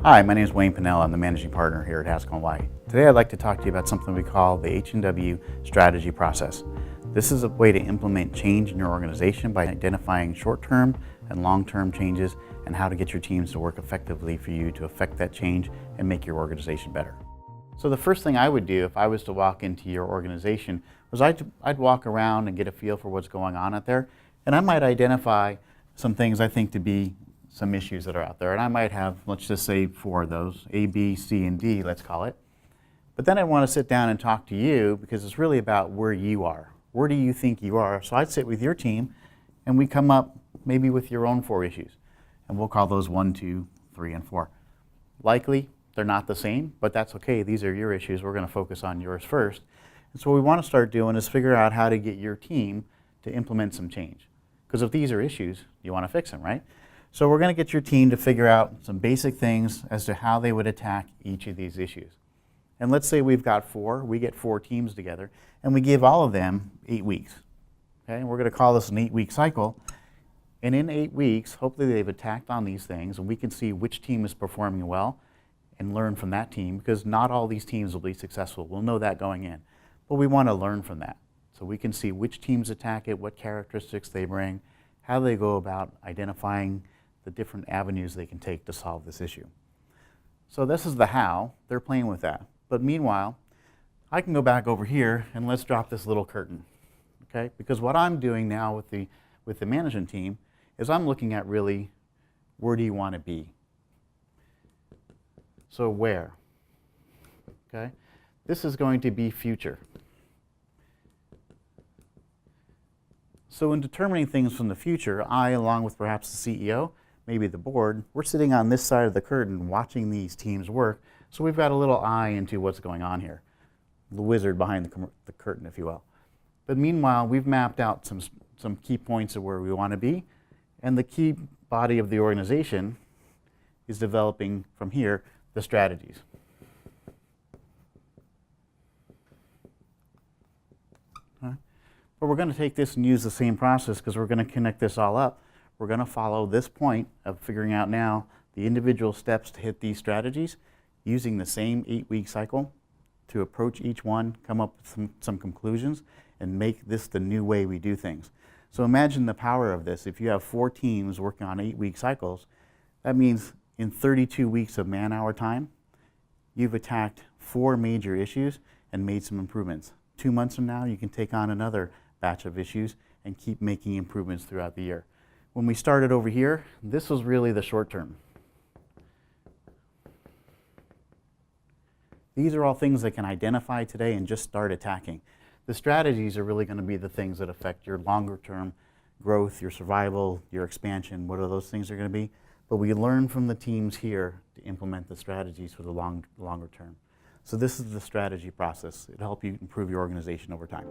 Hi, my name is Wayne Pinnell. I'm the managing partner here at Haskell & White. Today I'd like to talk to you about something we call the H&W strategy process. This is a way to implement change in your organization by identifying short-term and long-term changes and how to get your teams to work effectively for you to affect that change and make your organization better. So the first thing I would do if I was to walk into your organization was I'd walk around and get a feel for what's going on out there, and I might identify some things I think to be some issues that are out there. And I might have, let's just say, 4 of those, A, B, C, and D, let's call it. But then I want to sit down and talk to you because it's really about where you are. Where do you think you are? So I'd sit with your team and we come up maybe with your own 4 issues. And we'll call those 1, 2, 3, and 4. Likely, they're not the same, but that's okay. These are your issues. We're going to focus on yours first. And so what we want to start doing is figure out how to get your team to implement some change. Because if these are issues, you want to fix them, right? So we're going to get your team to figure out some basic things as to how they would attack each of these issues. And let's say we've got 4, we get 4 teams together, and we give all of them 8 weeks. Okay, and we're going to call this an 8-week cycle. And in 8 weeks, hopefully they've attacked on these things, and we can see which team is performing well and learn from that team, because not all these teams will be successful. We'll know that going in. But we want to learn from that. So we can see which teams attack it, what characteristics they bring, how they go about identifying the different avenues they can take to solve this issue. So this is the how. They're playing with that. But meanwhile, I can go back over here and let's drop this little curtain. Okay? Because what I'm doing now with the management team is I'm looking at really, where do you want to be? So where? Okay? This is going to be future. So in determining things from the future, I, along with perhaps the CEO, maybe the board, we're sitting on this side of the curtain watching these teams work, so we've got a little eye into what's going on here. The wizard behind the curtain, if you will. But meanwhile, we've mapped out some key points of where we want to be, and the key body of the organization is developing from here the strategies. Okay. But we're going to take this and use the same process because we're going to connect this all up. We're going to follow this point of figuring out now the individual steps to hit these strategies using the same 8-week cycle to approach each one, come up with some conclusions, and make this the new way we do things. So imagine the power of this. If you have 4 teams working on 8-week cycles, that means in 32 weeks of man-hour time, you've attacked 4 major issues and made some improvements. 2 months from now, you can take on another batch of issues and keep making improvements throughout the year. When we started over here, this was really the short term. These are all things that can identify today and just start attacking. The strategies are really going to be the things that affect your longer term growth, your survival, your expansion, what are those things are going to be. But we learn from the teams here to implement the strategies for the longer term. So this is the strategy process. It'll help you improve your organization over time.